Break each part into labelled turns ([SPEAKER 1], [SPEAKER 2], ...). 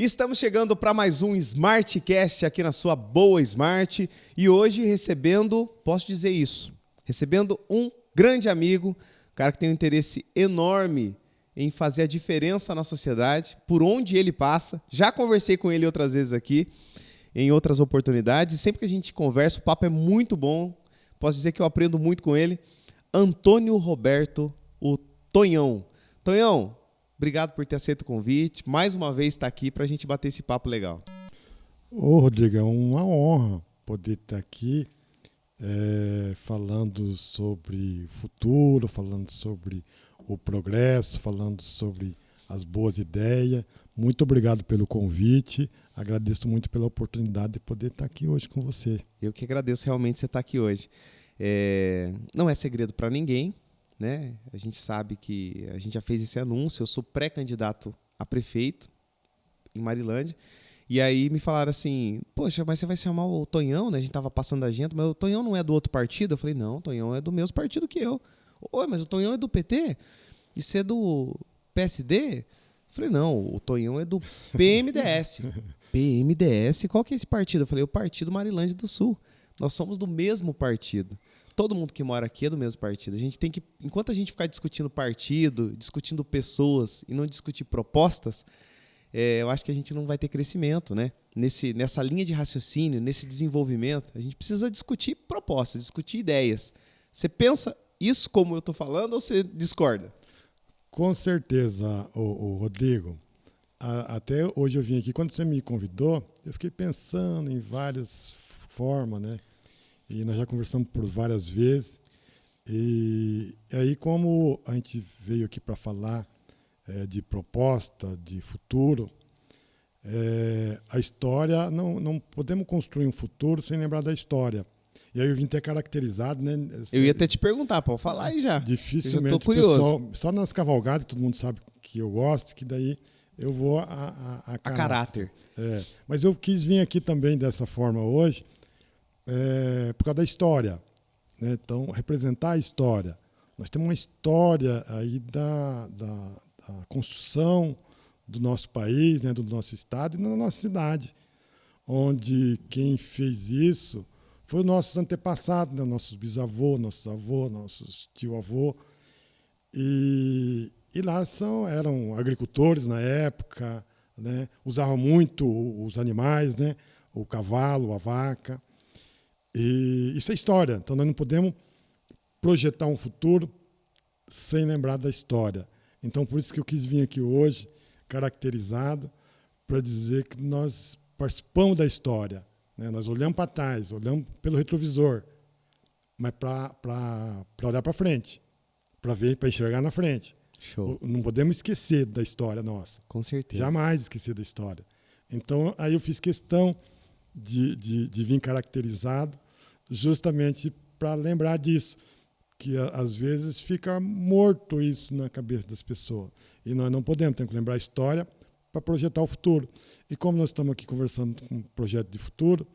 [SPEAKER 1] Estamos chegando para mais um Smartcast aqui na sua boa Smart e hoje recebendo, posso dizer isso, recebendo um grande amigo, um cara que tem um interesse enorme em fazer a diferença na sociedade, por onde ele passa. Já conversei com ele outras vezes aqui, em outras oportunidades, e sempre que a gente conversa, o papo é muito bom. Posso dizer que eu aprendo muito com ele. Antônio Roberto, o Tonhão. Tonhão, obrigado por ter aceito o convite. Mais uma vez está aqui para a gente bater esse papo legal.
[SPEAKER 2] Ô, Rodrigo, é uma honra poder estar aqui falando sobre o futuro, falando sobre o progresso, falando sobre as boas ideias. Muito obrigado pelo convite. Agradeço muito pela oportunidade de poder estar aqui hoje com você.
[SPEAKER 1] Eu que agradeço realmente você estar aqui hoje. Não é segredo para ninguém, né? A gente sabe que a gente já fez esse anúncio. Eu sou pré-candidato a prefeito em Marilândia. E aí me falaram assim, poxa, mas você vai chamar o Tonhão, né? A gente estava passando a agenda, mas o Tonhão não é do outro partido? Eu falei, não, o Tonhão é do mesmo partido que eu. Oi, mas o Tonhão é do PT? E você é do PSD? Eu falei, não, o Tonhão é do PMDS. PMDS? Qual que é esse partido? Eu falei, o Partido Marilândia do Sul. Nós somos do mesmo partido. Todo mundo que mora aqui é do mesmo partido. A gente tem que, enquanto a gente ficar discutindo partido, discutindo pessoas e não discutir propostas, eu acho que a gente não vai ter crescimento, né? Nessa linha de raciocínio, nesse desenvolvimento, a gente precisa discutir propostas, discutir ideias. Você pensa isso como eu estou falando ou você discorda?
[SPEAKER 2] Com certeza, o Rodrigo. Até hoje eu vim aqui, quando você me convidou, eu fiquei pensando em várias formas, né? E nós já conversamos por várias vezes. E aí, como a gente veio aqui para falar de proposta, de futuro, a história, não podemos construir um futuro sem lembrar da história. E aí eu vim ter caracterizado, né?
[SPEAKER 1] Eu ia até te perguntar, pode falar aí já.
[SPEAKER 2] Dificilmente.
[SPEAKER 1] Eu já tô curioso.
[SPEAKER 2] Pessoal, só nas cavalgadas, todo mundo sabe que eu gosto, que daí eu vou a
[SPEAKER 1] caráter.
[SPEAKER 2] Mas eu quis vir aqui também dessa forma hoje, por causa da história, né? Então, representar a história. Nós temos uma história aí da construção do nosso país, né? Do nosso estado e da nossa cidade, onde quem fez isso foi os nossos antepassados, né? Nossos bisavôs, nossos avôs, nossos tio-avô. E lá eram agricultores na época, né? Usavam muito os animais, né? O cavalo, a vaca. E isso é história. Então, nós não podemos projetar um futuro sem lembrar da história. Então, por isso que eu quis vir aqui hoje, caracterizado, para dizer que nós participamos da história, né? Nós olhamos para trás, olhamos pelo retrovisor, mas para olhar para frente, para ver, para enxergar na frente.
[SPEAKER 1] Show.
[SPEAKER 2] Não podemos esquecer da história nossa.
[SPEAKER 1] Com certeza.
[SPEAKER 2] Jamais esquecer da história. Então, aí eu fiz questão de vir caracterizado justamente para lembrar disso, que às vezes fica morto isso na cabeça das pessoas. E nós não podemos, temos que lembrar a história para projetar o futuro. E como nós estamos aqui conversando com um projeto de futuro,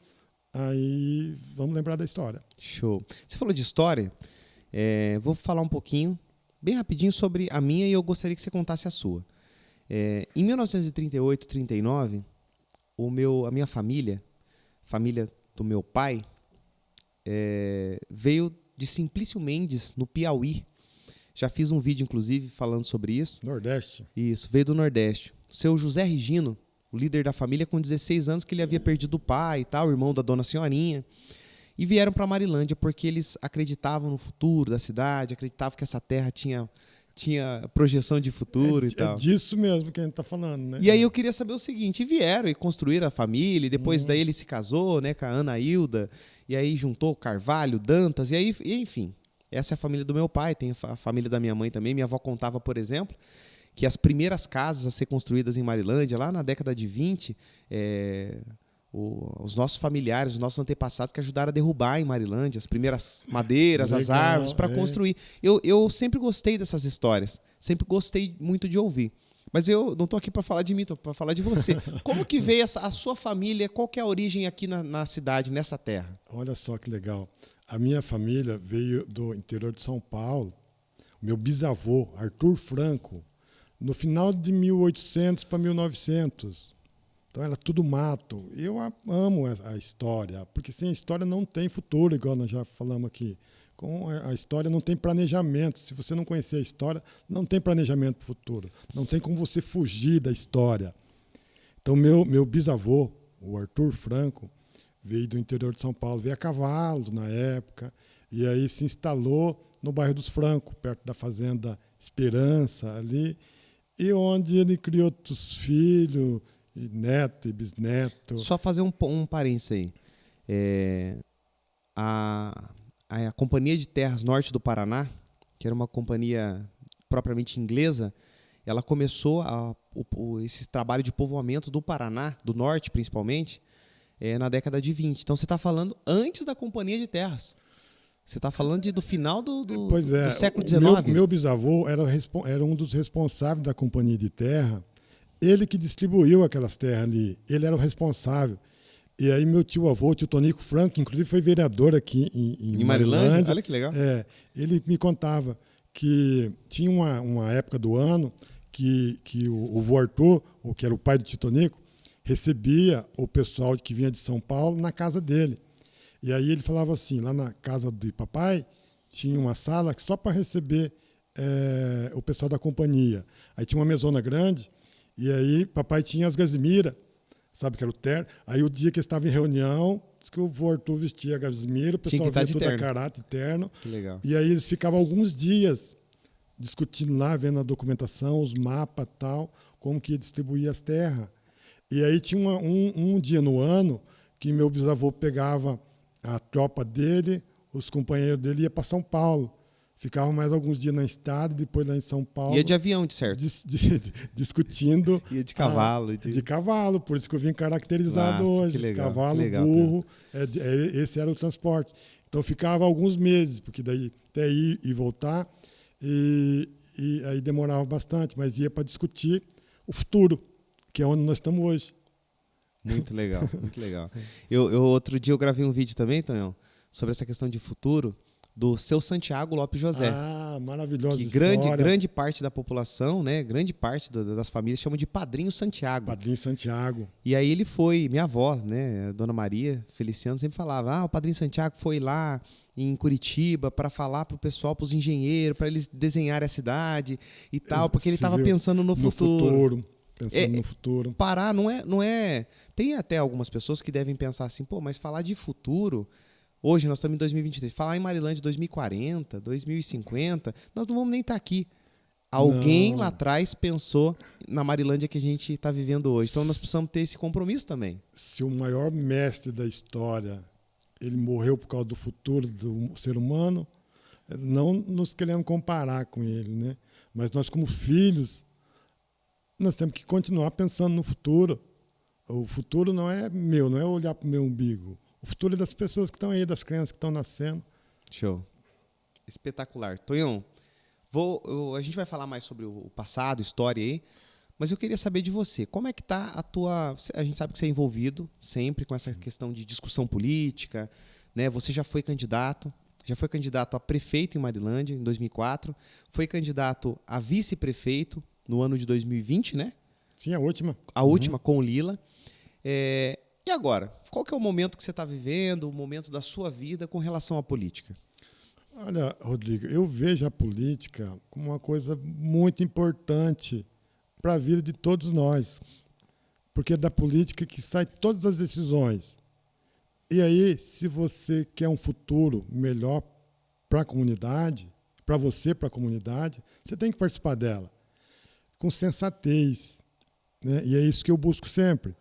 [SPEAKER 2] aí vamos lembrar da história.
[SPEAKER 1] Show. Você falou de história, vou falar um pouquinho, bem rapidinho, sobre a minha e eu gostaria que você contasse a sua. Em 1938, 39, a minha família do meu pai, veio de Simplício Mendes, no Piauí. Já fiz um vídeo, inclusive, falando sobre isso.
[SPEAKER 2] Nordeste.
[SPEAKER 1] Isso, veio do Nordeste. O seu José Regino, o líder da família, com 16 anos, que ele havia perdido o pai e tal, o irmão da dona Senhorinha. E vieram para Marilândia porque eles acreditavam no futuro da cidade, acreditavam que essa terra tinha projeção de futuro e tal.
[SPEAKER 2] É disso mesmo que a gente está falando, né?
[SPEAKER 1] E aí eu queria saber o seguinte, e vieram e construíram a família, e depois daí ele se casou, né, com a Ana Hilda, e aí juntou Carvalho, Dantas, e enfim, essa é a família do meu pai, tem a família da minha mãe também. Minha avó contava, por exemplo, que as primeiras casas a ser construídas em Marilândia, lá na década de 20, os nossos familiares, os nossos antepassados que ajudaram a derrubar em Marilândia as primeiras madeiras, as árvores para construir. Eu sempre gostei dessas histórias, sempre gostei muito de ouvir. Mas eu não estou aqui para falar de mim, estou para falar de você. Como que veio a sua família? Qual que é a origem aqui na cidade, nessa terra?
[SPEAKER 2] Olha só que legal. A minha família veio do interior de São Paulo. Meu bisavô, Arthur Franco, no final de 1800 para 1900. Então era tudo mato. Eu amo a história, porque sem a história não tem futuro, igual nós já falamos aqui. Com a história não tem planejamento. Se você não conhecer a história, não tem planejamento para o futuro. Não tem como você fugir da história. Então, meu bisavô, o Arthur Franco, veio do interior de São Paulo, veio a cavalo na época, e aí se instalou no bairro dos Franco, perto da fazenda Esperança, ali, e onde ele criou os filhos, e neto e bisneto.
[SPEAKER 1] Só fazer um parênteses aí. A Companhia de Terras Norte do Paraná, que era uma companhia propriamente inglesa, ela começou esse trabalho de povoamento do Paraná, do norte principalmente, na década de 20. Então você está falando antes da Companhia de Terras. Você está falando do final do século XIX.
[SPEAKER 2] Meu bisavô era um dos responsáveis da Companhia de Terra. Ele que distribuiu aquelas terras ali. Ele era o responsável. E aí meu tio-avô, o tio Tonico Franco, que inclusive foi vereador aqui em Marilândia.
[SPEAKER 1] Olha que legal.
[SPEAKER 2] Ele me contava que tinha uma época do ano que o vô Arthur, que era o pai do tio Tonico, recebia o pessoal que vinha de São Paulo na casa dele. E aí ele falava assim, lá na casa de papai, tinha uma sala só para receber o pessoal da companhia. Aí tinha uma mesona grande, e aí papai tinha as gazimiras, sabe que era o terno. Aí o dia que estava em reunião, diz que o vô Arthur vestia a gazimira, o pessoal vinha tudo a caráter terno.
[SPEAKER 1] Que legal.
[SPEAKER 2] E aí eles ficavam alguns dias discutindo lá, vendo a documentação, os mapas e tal, como que ia distribuir as terras. E aí tinha um dia no ano que meu bisavô pegava a tropa dele, os companheiros dele, ia para São Paulo. Ficavam mais alguns dias na estrada, depois lá em São Paulo.
[SPEAKER 1] Ia de avião, de certo.
[SPEAKER 2] Discutindo.
[SPEAKER 1] Ia de cavalo.
[SPEAKER 2] De cavalo, por isso que eu vim caracterizado hoje.
[SPEAKER 1] Que legal,
[SPEAKER 2] cavalo,
[SPEAKER 1] que legal,
[SPEAKER 2] burro, esse era o transporte. Então ficava alguns meses, porque daí até ir e voltar, e aí demorava bastante, mas ia para discutir o futuro, que é onde nós estamos hoje.
[SPEAKER 1] Muito legal, muito legal. Outro dia eu gravei um vídeo também, Tonhão, sobre essa questão de futuro, do seu Santiago Lopes José.
[SPEAKER 2] Maravilhosa
[SPEAKER 1] que
[SPEAKER 2] história.
[SPEAKER 1] grande parte da população, né, grande parte das famílias chamam de Padrinho Santiago.
[SPEAKER 2] Padrinho Santiago.
[SPEAKER 1] E aí ele foi, minha avó, né, a Dona Maria Feliciano, sempre falava, o Padrinho Santiago foi lá em Curitiba para falar para o pessoal, para os engenheiros, para eles desenharem a cidade e tal, porque ele estava pensando no futuro.
[SPEAKER 2] Pensando no futuro.
[SPEAKER 1] Pará não é... Tem até algumas pessoas que devem pensar assim, mas falar de futuro... Hoje nós estamos em 2023. Falar em Marilândia 2040, 2050, nós não vamos nem estar aqui. Alguém lá atrás pensou na Marilândia que a gente está vivendo hoje. Então nós precisamos ter esse compromisso também.
[SPEAKER 2] Se o maior mestre da história ele morreu por causa do futuro do ser humano, não nos queremos comparar com ele, né? Mas nós, como filhos, nós temos que continuar pensando no futuro. O futuro não é meu, não é olhar para o meu umbigo. O futuro é das pessoas que estão aí, das crianças que estão nascendo.
[SPEAKER 1] Show. Espetacular. Tonhão, a gente vai falar mais sobre o passado, história aí, mas eu queria saber de você. Como é que está a tua... A gente sabe que você é envolvido sempre com essa questão de discussão política, né? Você já foi candidato a prefeito em Marilândia, em 2004, foi candidato a vice-prefeito no ano de 2020, né?
[SPEAKER 2] Sim, a última.
[SPEAKER 1] A última com o Lila. E agora? Qual que é o momento que você está vivendo, o momento da sua vida com relação à política?
[SPEAKER 2] Olha, Rodrigo, eu vejo a política como uma coisa muito importante para a vida de todos nós. Porque é da política que saem todas as decisões. E aí, se você quer um futuro melhor para a comunidade, para você, para a comunidade, você tem que participar dela com sensatez, né? E é isso que eu busco sempre.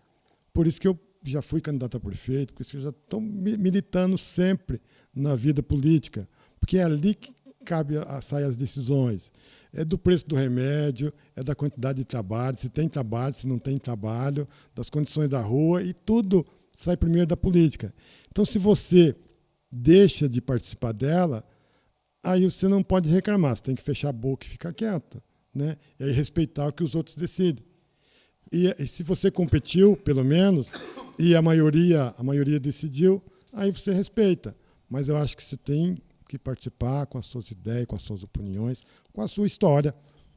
[SPEAKER 2] Por isso que eu já fui candidato a prefeito, por isso que eu já estou militando sempre na vida política, porque é ali que saem as decisões. É do preço do remédio, é da quantidade de trabalho, se tem trabalho, se não tem trabalho, das condições da rua, e tudo sai primeiro da política. Então, se você deixa de participar dela, aí você não pode reclamar, você tem que fechar a boca e ficar quieto, né? E aí respeitar o que os outros decidem. E se você competiu, pelo menos, e a maioria decidiu, aí você respeita. Mas eu acho que você tem que participar com as suas ideias, com as suas opiniões, com a sua história,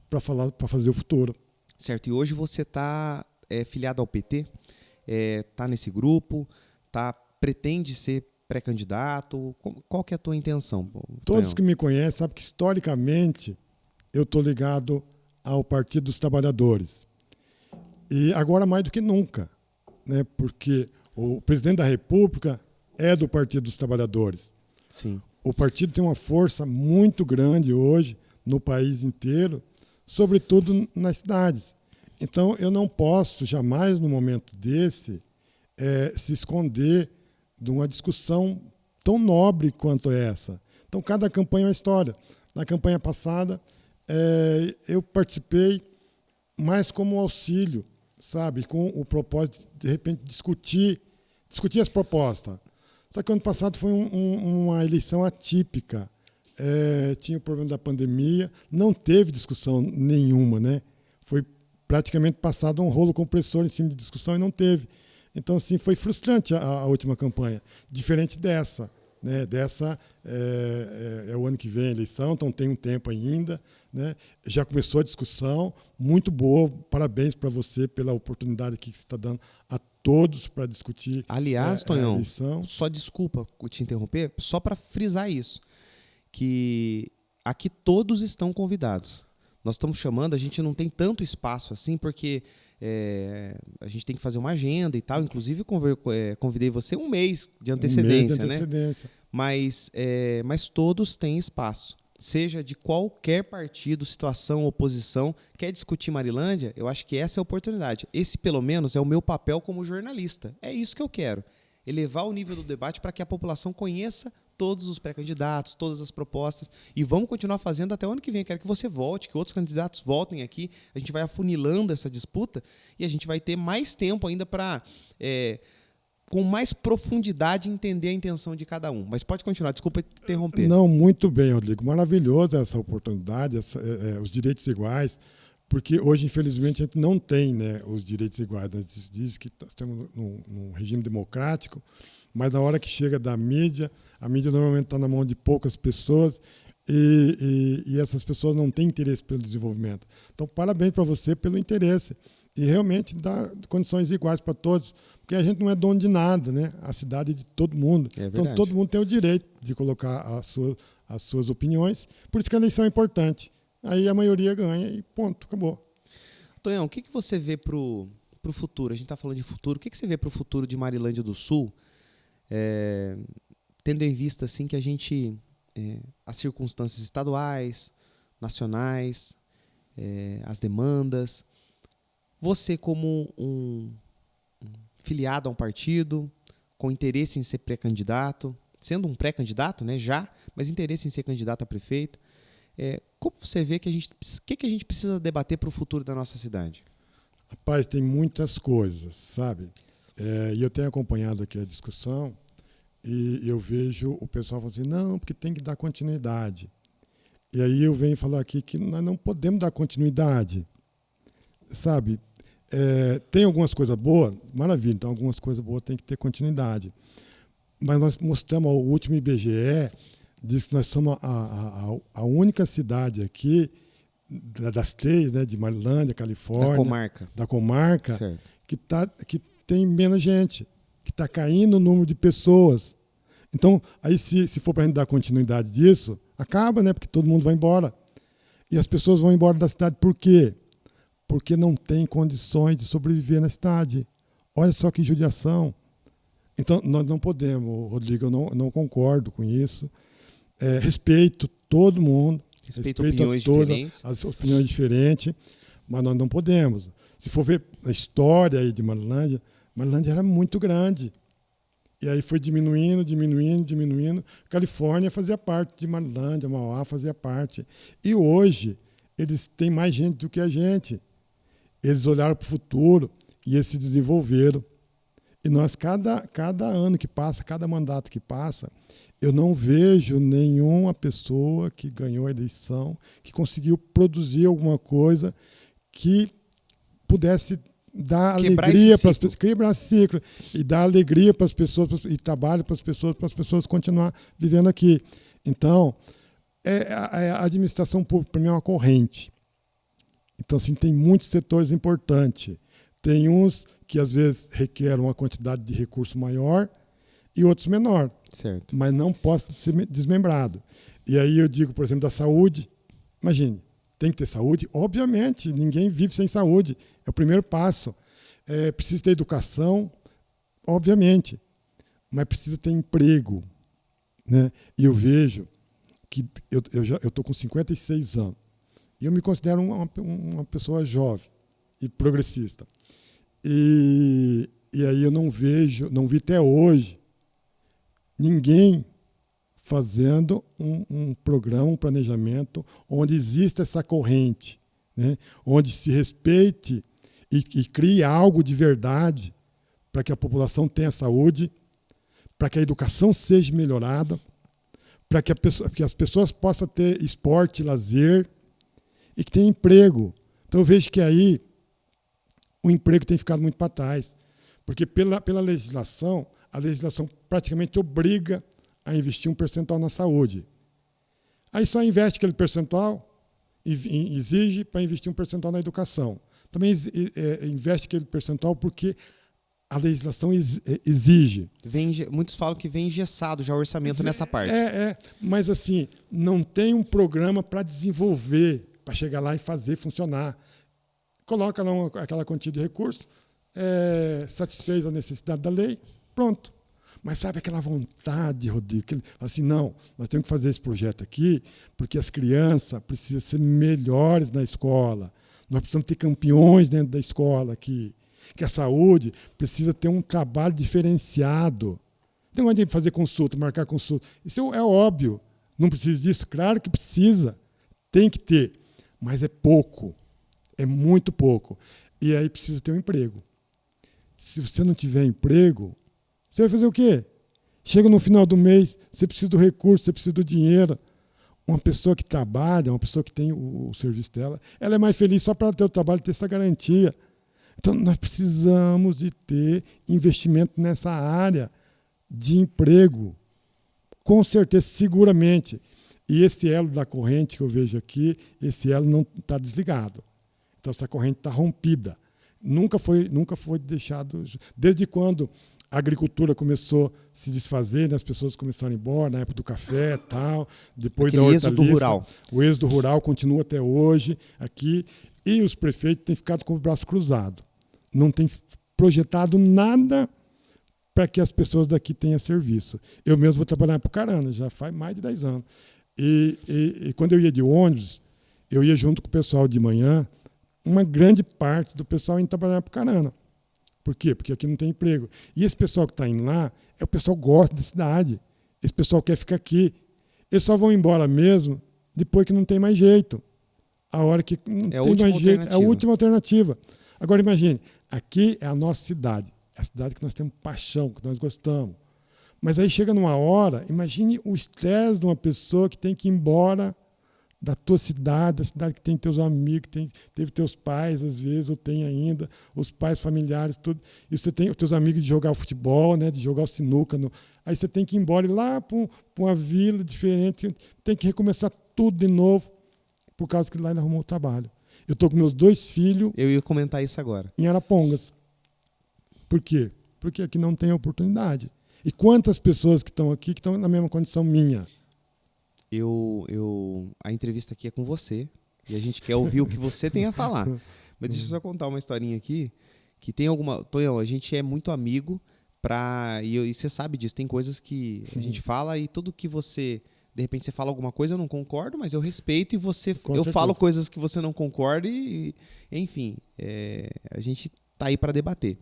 [SPEAKER 2] para fazer o futuro.
[SPEAKER 1] Certo. E hoje você está filiado ao PT. Tá nesse grupo? Pretende ser pré-candidato? Qual que é a tua intenção?
[SPEAKER 2] Todos que me conhecem sabem que, historicamente, eu estou ligado ao Partido dos Trabalhadores. E agora mais do que nunca, né? Porque o presidente da República é do Partido dos Trabalhadores.
[SPEAKER 1] Sim.
[SPEAKER 2] O partido tem uma força muito grande hoje no país inteiro, sobretudo nas cidades. Então, eu não posso jamais, no momento desse, se esconder de uma discussão tão nobre quanto essa. Então, cada campanha é uma história. Na campanha passada, eu participei mais como auxílio, sabe, com o propósito de repente, discutir as propostas. Só que ano passado foi uma eleição atípica. Tinha o problema da pandemia, não teve discussão nenhuma, né? Foi praticamente passado um rolo compressor em cima de discussão e não teve. Então, assim, foi frustrante a última campanha, diferente dessa. Né? Dessa é o ano que vem a eleição, então tem um tempo ainda. Né? Já começou a discussão, muito boa, parabéns para você pela oportunidade que você está dando a todos para discutir.
[SPEAKER 1] Aliás, Tonhão,
[SPEAKER 2] a eleição.
[SPEAKER 1] Só desculpa te interromper, só para frisar isso, que aqui todos estão convidados. Nós estamos chamando, a gente não tem tanto espaço assim, porque a gente tem que fazer uma agenda e tal. Inclusive, convidei você um mês de antecedência, né? Mas todos têm espaço. Seja de qualquer partido, situação, oposição, quer discutir Marilândia, eu acho que essa é a oportunidade. Esse, pelo menos, é o meu papel como jornalista. É isso que eu quero. Elevar o nível do debate para que a população conheça todos os pré-candidatos, todas as propostas, e vamos continuar fazendo até o ano que vem. Quero que você volte, que outros candidatos voltem aqui, a gente vai afunilando essa disputa e a gente vai ter mais tempo ainda para, com mais profundidade, entender a intenção de cada um. Mas pode continuar, desculpa te interromper.
[SPEAKER 2] Não, muito bem, Rodrigo. Maravilhosa essa oportunidade, os direitos iguais, porque hoje, infelizmente, a gente não tem, né, os direitos iguais. A gente diz que estamos num regime democrático, mas na hora que chega da mídia, a mídia normalmente está na mão de poucas pessoas e essas pessoas não têm interesse pelo desenvolvimento. Então, parabéns para você pelo interesse e realmente dar condições iguais para todos, porque a gente não é dono de nada, né? A cidade é de todo mundo. Então, todo mundo tem o direito de colocar as suas opiniões, por isso que a eleição é importante. Aí a maioria ganha e ponto, acabou.
[SPEAKER 1] Tonhão, o que você vê para o futuro? A gente está falando de futuro. O que você vê para o futuro de Marilândia do Sul? Tendo em vista assim, que a gente, as circunstâncias estaduais, nacionais, as demandas, você como um filiado a um partido, com interesse em ser pré-candidato, sendo um pré-candidato, né, mas interesse em ser candidato a prefeito, como você vê que a gente precisa debater para o futuro da nossa cidade?
[SPEAKER 2] Rapaz, tem muitas coisas, sabe? E eu tenho acompanhado aqui a discussão e eu vejo o pessoal falando assim, não, porque tem que dar continuidade. E aí eu venho falar aqui que nós não podemos dar continuidade, sabe? Tem algumas coisas boas, maravilha, então algumas coisas boas tem que ter continuidade. Mas nós mostramos, o último IBGE diz que nós somos a única cidade aqui, das três, né, de Marilândia, Califórnia, da comarca que tem menos gente, que está caindo o número de pessoas. Então, aí se for para a gente dar continuidade disso, acaba, né, porque todo mundo vai embora. E as pessoas vão embora da cidade por quê? Porque não tem condições de sobreviver na cidade. Olha só que judiação. Então, nós não podemos, Rodrigo, eu não concordo com isso. Respeito todo mundo.
[SPEAKER 1] Respeito opiniões diferentes.
[SPEAKER 2] As opiniões diferentes, mas nós não podemos. Se for ver a história aí de Marilândia era muito grande. E aí foi diminuindo. Califórnia fazia parte de Marilândia, Mauá fazia parte. E hoje, eles têm mais gente do que a gente. Eles olharam para o futuro e eles se desenvolveram. E nós, cada ano que passa, cada mandato que passa, eu não vejo nenhuma pessoa que ganhou a eleição, que conseguiu produzir alguma coisa que pudesse dar alegria para as pessoas, quebrar esse ciclo e dar alegria para as pessoas e trabalho para as pessoas continuar vivendo aqui. Então, a administração pública, para mim, é uma corrente. Então, assim, tem muitos setores importantes. Tem uns que, às vezes, requerem uma quantidade de recurso maior e outros menor.
[SPEAKER 1] Certo.
[SPEAKER 2] Mas não pode ser desmembrado. E aí eu digo, por exemplo, da saúde. Imagine, tem que ter saúde? Obviamente, ninguém vive sem saúde. É o primeiro passo. Precisa ter educação? Obviamente. Mas precisa ter emprego. Né? E eu vejo que eu estou com 56 anos. E eu me considero uma pessoa jovem e progressista. E aí eu não vi até hoje ninguém fazendo um programa, um planejamento onde exista essa corrente, né? Onde se respeite e crie algo de verdade para que a população tenha saúde, para que a educação seja melhorada, para que as pessoas possam ter esporte, lazer e que tenha emprego. Então eu vejo que aí o emprego tem ficado muito para trás, porque pela legislação, a legislação praticamente obriga a investir um percentual na saúde. Aí só investe aquele percentual e exige para investir um percentual na educação. Também investe aquele percentual porque a legislação exige.
[SPEAKER 1] Muitos falam que vem engessado já o orçamento nessa parte.
[SPEAKER 2] Mas assim, não tem um programa para desenvolver, para chegar lá e fazer funcionar. Coloca lá aquela quantia de recursos, satisfez a necessidade da lei, pronto. Mas sabe aquela vontade, Rodrigo, assim, não, nós temos que fazer esse projeto aqui porque as crianças precisam ser melhores na escola, nós precisamos ter campeões dentro da escola aqui, que a saúde precisa ter um trabalho diferenciado. Não adianta fazer consulta, marcar consulta. Isso é óbvio. Não precisa disso? Claro que precisa. Tem que ter. Mas é pouco. É muito pouco. E aí precisa ter um emprego. Se você não tiver emprego, você vai fazer o quê? Chega no final do mês, você precisa do recurso, você precisa do dinheiro. Uma pessoa que trabalha, uma pessoa que tem o serviço dela, ela é mais feliz só para ter o trabalho, ter essa garantia. Então, nós precisamos de ter investimento nessa área de emprego. Com certeza, seguramente. E esse elo da corrente que eu vejo aqui, esse elo não está desligado. Então, essa corrente está rompida. Nunca foi deixado... Desde quando a agricultura começou a se desfazer, né, as pessoas começaram a ir embora, na época do café e tal, depois da hortaliça.
[SPEAKER 1] Êxodo rural.
[SPEAKER 2] O êxodo rural continua até hoje aqui. E os prefeitos têm ficado com o braço cruzado. Não tem projetado nada para que as pessoas daqui tenham serviço. Eu mesmo vou trabalhar em Apucarana, já faz mais de 10 anos. E quando eu ia de ônibus, eu ia junto com o pessoal de manhã, uma grande parte do pessoal ia trabalhar em Apucarana. Por quê? Porque aqui não tem emprego. E esse pessoal que está indo lá, o pessoal gosta da cidade. Esse pessoal quer ficar aqui. Eles só vão embora mesmo depois que não tem mais jeito. A hora que não tem mais jeito, é a última alternativa. Agora imagine, aqui é a nossa cidade, é a cidade que nós temos paixão, que nós gostamos. Mas aí chega numa hora, imagine o estresse de uma pessoa que tem que ir embora da tua cidade, da cidade que tem teus amigos, teve teus pais, às vezes, ou tem ainda, os pais familiares, tudo. E você tem os teus amigos de jogar o futebol, né, de jogar o sinuca. Aí você tem que ir embora e ir lá para uma vila diferente, tem que recomeçar tudo de novo, por causa que lá ele arrumou o trabalho. Eu estou com meus 2 filhos.
[SPEAKER 1] Eu ia comentar isso agora.
[SPEAKER 2] Em Arapongas. Por quê? Porque aqui não tem oportunidade. E quantas pessoas que estão aqui que estão na mesma condição minha?
[SPEAKER 1] A entrevista aqui é com você e a gente quer ouvir o que você tem a falar. Mas deixa eu só contar uma historinha aqui, que tem alguma... Tonhão, a gente é muito amigo e você sabe disso, tem coisas que a gente fala e tudo que você... De repente você fala alguma coisa, eu não concordo, mas eu respeito e eu falo coisas que você não concorda e enfim, a gente tá aí para debater.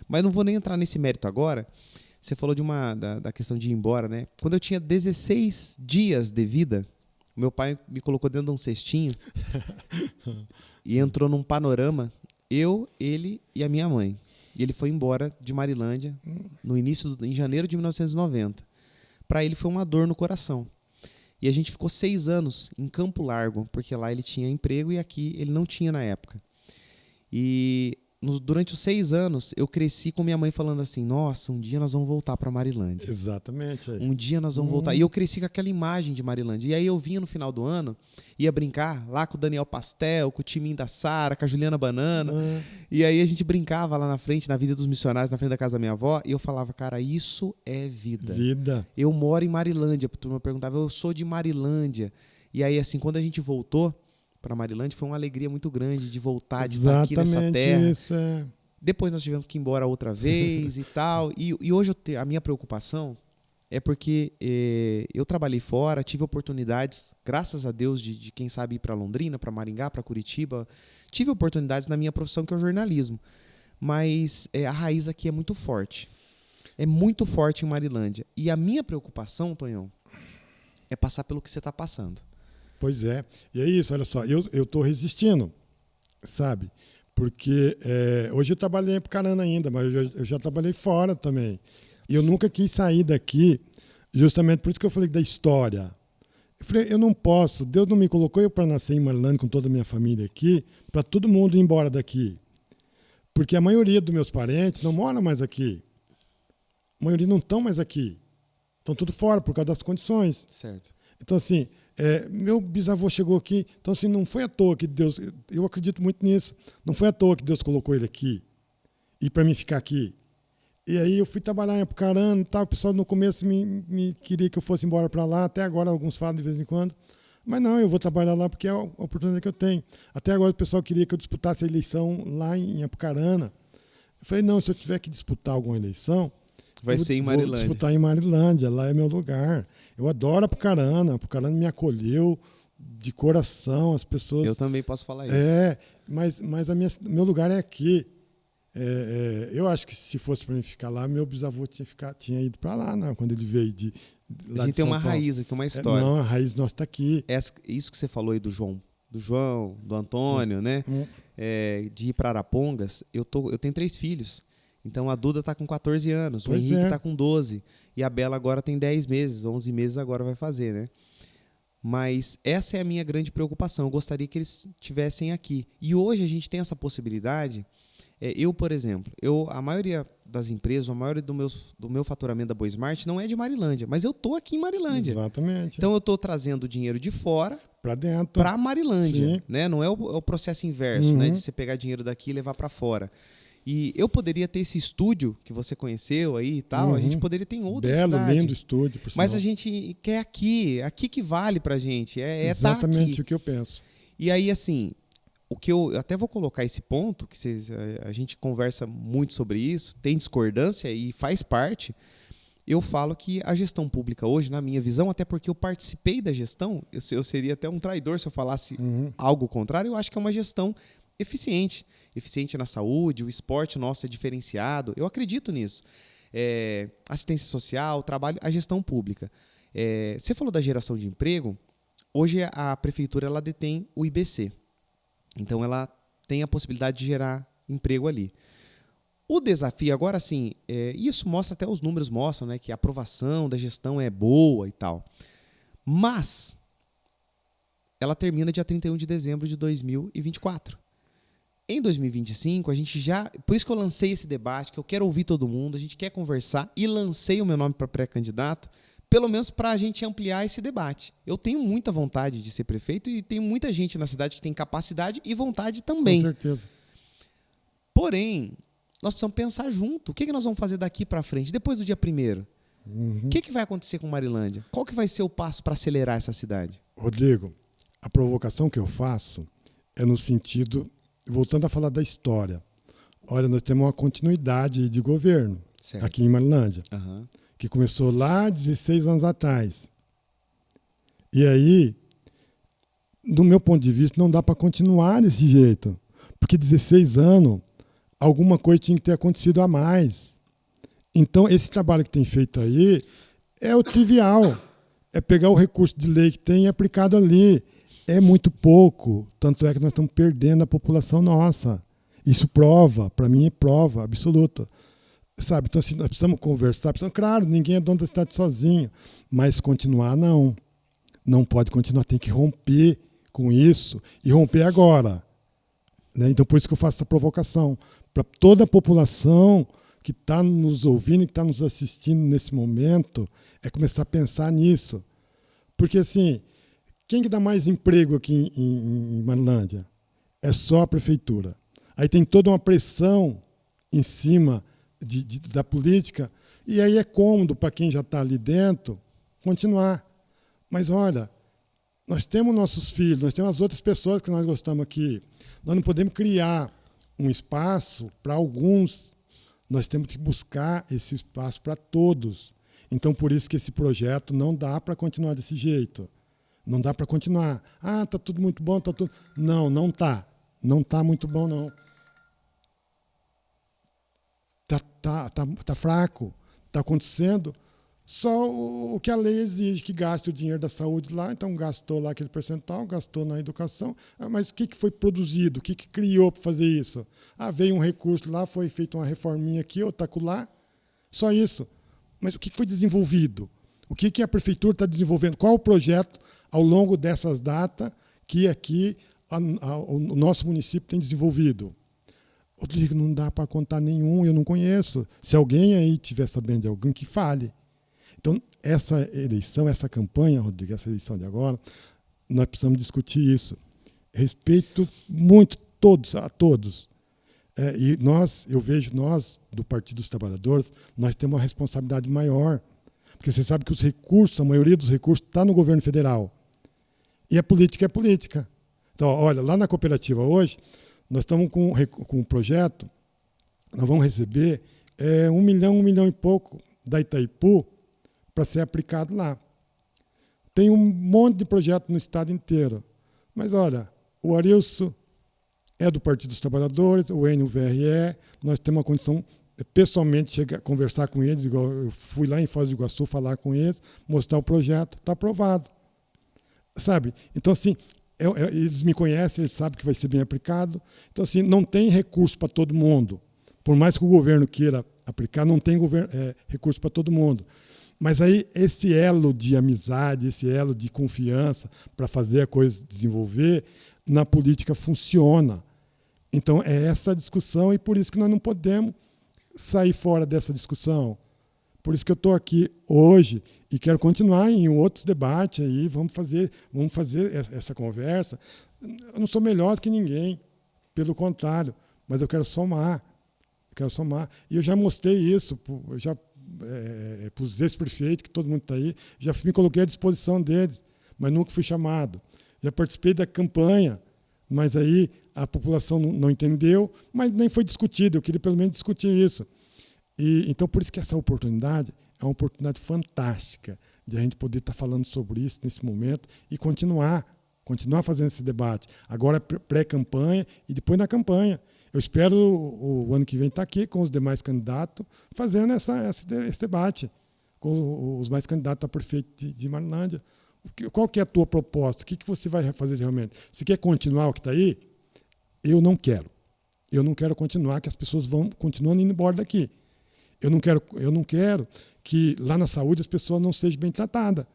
[SPEAKER 1] Mas não vou nem entrar nesse mérito agora. Você falou da questão de ir embora, né? Quando eu tinha 16 dias de vida, meu pai me colocou dentro de um cestinho e entrou num panorama, eu, ele e a minha mãe. E ele foi embora de Marilândia em janeiro de 1990. Para ele foi uma dor no coração. E a gente ficou 6 anos em Campo Largo, porque lá ele tinha emprego e aqui ele não tinha na época. E durante os 6 anos, eu cresci com minha mãe falando assim, nossa, um dia nós vamos voltar para Marilândia.
[SPEAKER 2] Exatamente.
[SPEAKER 1] Um dia nós vamos voltar. E eu cresci com aquela imagem de Marilândia. E aí eu vinha no final do ano, ia brincar lá com o Daniel Pastel, com o Timinho da Sara, com a Juliana Banana. E aí a gente brincava lá na frente, na Vida dos Missionários, na frente da casa da minha avó. E eu falava, cara, isso é vida.
[SPEAKER 2] Vida.
[SPEAKER 1] Eu moro em Marilândia. A turma perguntava, eu sou de Marilândia. E aí, assim, quando a gente voltou para Marilândia, foi uma alegria muito grande de voltar, de estar aqui nessa terra.
[SPEAKER 2] Isso, é.
[SPEAKER 1] Depois nós tivemos que ir embora outra vez e tal. E hoje a minha preocupação é porque eu trabalhei fora, tive oportunidades, graças a Deus, de quem sabe ir para Londrina, para Maringá, para Curitiba. Tive oportunidades na minha profissão, que é o jornalismo. Mas a raiz aqui é muito forte. É muito forte em Marilândia. E a minha preocupação, Tonhão, é passar pelo que você está passando.
[SPEAKER 2] Pois é. E é isso, olha só, eu estou resistindo, sabe? Porque hoje eu trabalhei em Apucarana ainda, mas eu já trabalhei fora também. E eu nunca quis sair daqui, justamente por isso que eu falei da história. Eu falei, eu não posso, Deus não me colocou eu para nascer em Marilândia com toda a minha família aqui, para todo mundo ir embora daqui. Porque a maioria dos meus parentes não mora mais aqui. A maioria não estão mais aqui. Estão tudo fora por causa das condições.
[SPEAKER 1] Certo.
[SPEAKER 2] Então, assim, meu bisavô chegou aqui, então assim, não foi à toa que Deus, eu acredito muito nisso, não foi à toa que Deus colocou ele aqui, e para mim ficar aqui. E aí eu fui trabalhar em Apucarana e tal, o pessoal no começo me queria que eu fosse embora para lá, até agora alguns falam de vez em quando, mas não, eu vou trabalhar lá porque é a oportunidade que eu tenho. Até agora o pessoal queria que eu disputasse a eleição lá em Apucarana. Eu falei, não, se eu tiver que disputar alguma eleição,
[SPEAKER 1] vai ser em Marilândia.
[SPEAKER 2] Vou disputar em Marilândia, lá é meu lugar. Eu adoro Apucarana me acolheu de coração, as pessoas...
[SPEAKER 1] Eu também posso falar isso.
[SPEAKER 2] Mas meu lugar é aqui. Eu acho que se fosse para mim ficar lá, meu bisavô tinha ido para lá, não, quando ele veio de lá.
[SPEAKER 1] A gente tem uma raiz aqui, uma história.
[SPEAKER 2] Não, a raiz nossa está aqui.
[SPEAKER 1] Isso que você falou aí do João, do Antônio, né? De ir para Arapongas, eu tenho 3 filhos. Então a Duda está com 14 anos, o Henrique está com 12 e a Bela agora tem 10 meses, 11 meses agora vai fazer, né? Mas essa é a minha grande preocupação, eu gostaria que eles estivessem aqui. E hoje a gente tem essa possibilidade, eu, por exemplo, a maioria das empresas, a maioria do meu faturamento da Boa Smart não é de Marilândia, mas eu estou aqui em Marilândia.
[SPEAKER 2] Exatamente.
[SPEAKER 1] Então eu estou trazendo dinheiro de fora
[SPEAKER 2] para dentro,
[SPEAKER 1] para Marilândia.
[SPEAKER 2] Sim.
[SPEAKER 1] Né? Não é o processo inverso, né? De você pegar dinheiro daqui e levar para fora. E eu poderia ter esse estúdio que você conheceu aí e tal, a gente poderia ter em outra cidade.
[SPEAKER 2] Belo, lindo estúdio, por sinal.
[SPEAKER 1] Mas a gente quer aqui que vale pra gente,
[SPEAKER 2] exatamente
[SPEAKER 1] tá aqui.
[SPEAKER 2] O que eu penso.
[SPEAKER 1] E aí, assim, o que eu até vou colocar esse ponto, que a gente conversa muito sobre isso, tem discordância e faz parte. Eu falo que a gestão pública hoje, na minha visão, até porque eu participei da gestão, eu seria até um traidor se eu falasse algo contrário, eu acho que é uma gestão eficiente na saúde, o esporte nosso é diferenciado, eu acredito nisso. Assistência social, trabalho, a gestão pública. Você falou da geração de emprego, hoje a prefeitura ela detém o IBC, então ela tem a possibilidade de gerar emprego ali. O desafio, agora sim, isso mostra, até os números mostram, né, que a aprovação da gestão é boa e tal, mas ela termina dia 31 de dezembro de 2024. Em 2025, a gente já... Por isso que eu lancei esse debate, que eu quero ouvir todo mundo, a gente quer conversar, e lancei o meu nome para pré-candidato, pelo menos para a gente ampliar esse debate. Eu tenho muita vontade de ser prefeito e tem muita gente na cidade que tem capacidade e vontade também.
[SPEAKER 2] Com certeza.
[SPEAKER 1] Porém, nós precisamos pensar junto. O que nós vamos fazer daqui para frente, depois do dia 1º? O que vai acontecer com Marilândia? Qual que vai ser o passo para acelerar essa cidade?
[SPEAKER 2] Rodrigo, a provocação que eu faço é no sentido... Voltando a falar da história, olha, nós temos uma continuidade de governo aqui em Marilândia, que começou lá 16 anos atrás. E aí, do meu ponto de vista, não dá para continuar desse jeito, porque 16 anos, alguma coisa tinha que ter acontecido a mais. Então, esse trabalho que tem feito aí é o trivial, é pegar o recurso de lei que tem e aplicado ali. É muito pouco, tanto é que nós estamos perdendo a população nossa. Isso prova, para mim é prova absoluta. Sabe? Então, assim, nós precisamos conversar, claro, ninguém é dono da cidade sozinho, mas continuar não. Não pode continuar, tem que romper com isso e romper agora. Né? Então, por isso que eu faço essa provocação, para toda a população que está nos ouvindo, que está nos assistindo nesse momento, é começar a pensar nisso. Porque, assim, quem que dá mais emprego aqui em Marilândia? É só a prefeitura. Aí tem toda uma pressão em cima da política, e aí é cômodo para quem já está ali dentro continuar. Mas, olha, nós temos nossos filhos, nós temos as outras pessoas que nós gostamos aqui. Nós não podemos criar um espaço para alguns. Nós temos que buscar esse espaço para todos. Então, por isso que esse projeto não dá para continuar desse jeito. Não dá para continuar. Ah, está tudo muito bom, está tudo... Não, não está. Não está muito bom, não. Tá fraco. Está acontecendo só o que a lei exige, que gaste o dinheiro da saúde lá. Então, gastou lá aquele percentual, gastou na educação. Mas o que foi produzido? O que criou para fazer isso? Veio um recurso lá, foi feita uma reforminha aqui, outra acolá. Só isso. Mas o que foi desenvolvido? O que a prefeitura está desenvolvendo? Qual o projeto ao longo dessas datas que aqui o nosso município tem desenvolvido? Rodrigo, não dá para contar nenhum, eu não conheço. Se alguém aí estiver sabendo de alguém, que fale. Então, essa eleição, essa campanha, Rodrigo, essa eleição de agora, nós precisamos discutir isso. Respeito muito a todos. E eu vejo nós, do Partido dos Trabalhadores, nós temos uma responsabilidade maior. Porque você sabe que os recursos, a maioria dos recursos está no governo federal. E a política é política. Então, olha, lá na cooperativa hoje, nós estamos com um projeto, nós vamos receber 1 milhão e pouco da Itaipu para ser aplicado lá. Tem um monte de projeto no estado inteiro. Mas, olha, o Arilson é do Partido dos Trabalhadores, o Enio VRE, nós temos uma condição pessoalmente chegar, conversar com eles, igual eu fui lá em Foz do Iguaçu falar com eles, mostrar o projeto, está aprovado. Sabe? Então, assim, eles me conhecem, eles sabem que vai ser bem aplicado. Então, assim, não tem recurso para todo mundo. Por mais que o governo queira aplicar, não tem recurso para todo mundo. Mas aí, esse elo de amizade, esse elo de confiança para fazer a coisa desenvolver, na política funciona. Então, é essa a discussão e por isso que nós não podemos sair fora dessa discussão. Por isso que eu estou aqui hoje e quero continuar em outros debates aí, vamos fazer essa conversa. Eu não sou melhor do que ninguém, pelo contrário, mas eu quero somar. E eu já mostrei isso, para os ex-prefeitos, que todo mundo está aí, já me coloquei à disposição deles, mas nunca fui chamado. Já participei da campanha, mas aí a população não entendeu, mas nem foi discutido, eu queria pelo menos discutir isso. Então, por isso que essa oportunidade é uma oportunidade fantástica de a gente poder estar falando sobre isso nesse momento e continuar fazendo esse debate. Agora pré-campanha e depois na campanha. Eu espero o ano que vem estar aqui com os demais candidatos fazendo esse debate, com os mais candidatos a prefeito de Marilândia. Qual que é a tua proposta? O que você vai fazer realmente? Você quer continuar o que está aí? Eu não quero. Eu não quero continuar, que as pessoas vão continuando indo embora daqui. Eu não quero que lá na saúde as pessoas não sejam bem tratadas,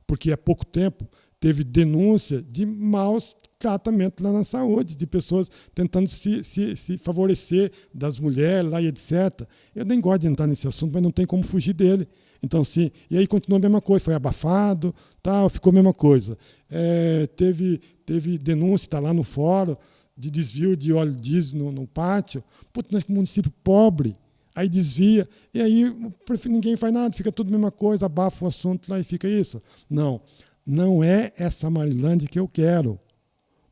[SPEAKER 2] porque há pouco tempo teve denúncia de maus tratamentos lá na saúde, de pessoas tentando se favorecer das mulheres lá e etc. Eu nem gosto de entrar nesse assunto, mas não tem como fugir dele. Então, sim, e aí continuou a mesma coisa, foi abafado, ficou a mesma coisa. Teve denúncia, está lá no fórum, de desvio de óleo diesel no pátio. Putz, nós um município pobre, aí desvia, e aí ninguém faz nada, fica tudo a mesma coisa, abafa o assunto lá e fica isso. Não é essa Marilândia que eu quero.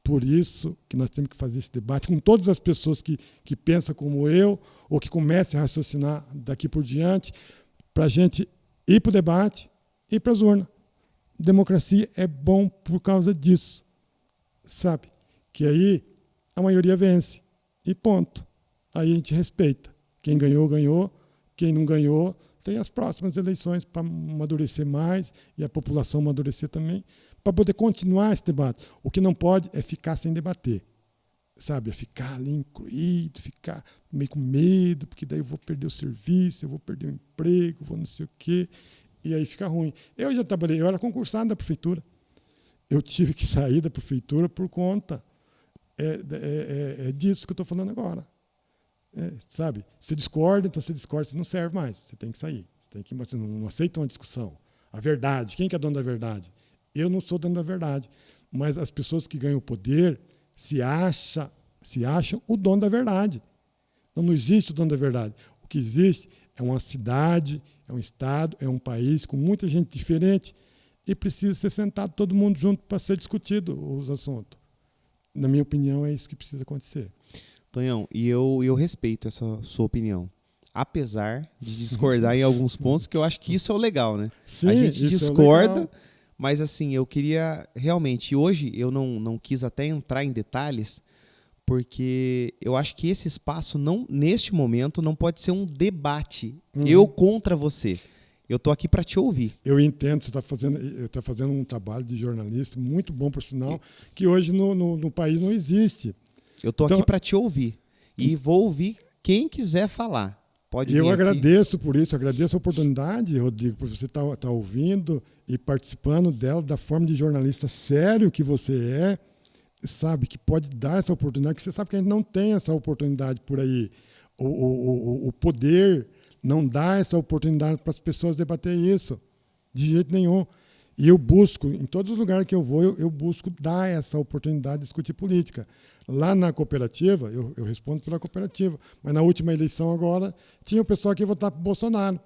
[SPEAKER 2] Por isso que nós temos que fazer esse debate com todas as pessoas que pensam como eu, ou que comecem a raciocinar daqui por diante, para a gente ir para o debate e ir para as urnas. Democracia é bom por causa disso, sabe? Que aí a maioria vence, e ponto. Aí a gente respeita. Quem ganhou, ganhou. Quem não ganhou, tem as próximas eleições para amadurecer mais e a população amadurecer também, para poder continuar esse debate. O que não pode é ficar sem debater, sabe? É ficar ali incluído, ficar meio com medo, porque daí eu vou perder o serviço, eu vou perder o emprego, vou não sei o quê, e aí fica ruim. Eu já trabalhei, eu era concursado da prefeitura. Eu tive que sair da prefeitura por conta disso que eu estou falando agora. Sabe? Você discorda, então você discorda, você não serve mais. Você tem que sair. Você não aceita uma discussão. A verdade, quem que é dono da verdade? Eu não sou dono da verdade. Mas as pessoas que ganham o poder se acham o dono da verdade. Então não existe o dono da verdade. O que existe é uma cidade, é um estado, é um país com muita gente diferente e precisa ser sentado todo mundo junto para ser discutido os assuntos. Na minha opinião, é isso que precisa acontecer.
[SPEAKER 1] Tonhão, e eu respeito essa sua opinião. Apesar de discordar em alguns pontos, que eu acho que isso é o legal, né?
[SPEAKER 2] Sim,
[SPEAKER 1] a gente
[SPEAKER 2] isso
[SPEAKER 1] discorda,
[SPEAKER 2] é legal.
[SPEAKER 1] mas assim, eu queria realmente, hoje eu não quis até entrar em detalhes, porque eu acho que esse espaço, neste momento, não pode ser um debate. Eu contra você. Eu tô aqui para te ouvir.
[SPEAKER 2] Eu entendo, você está fazendo um trabalho de jornalista muito bom, por sinal, que hoje no país não existe.
[SPEAKER 1] Eu tô aqui para te ouvir. E vou ouvir quem quiser falar. Pode vir
[SPEAKER 2] eu
[SPEAKER 1] aqui.
[SPEAKER 2] agradeço por isso, agradeço a oportunidade, Rodrigo, por você estar ouvindo e participando dela da forma de jornalista sério que você sabe, que pode dar essa oportunidade, que você sabe que a gente não tem essa oportunidade por aí. O poder não dá essa oportunidade para as pessoas debater isso, de jeito nenhum. E eu busco, em todos os lugares que eu vou, eu busco dar essa oportunidade de discutir política. Lá na cooperativa, eu respondo pela cooperativa, mas na última eleição agora, tinha o pessoal que ia votar para o Bolsonaro.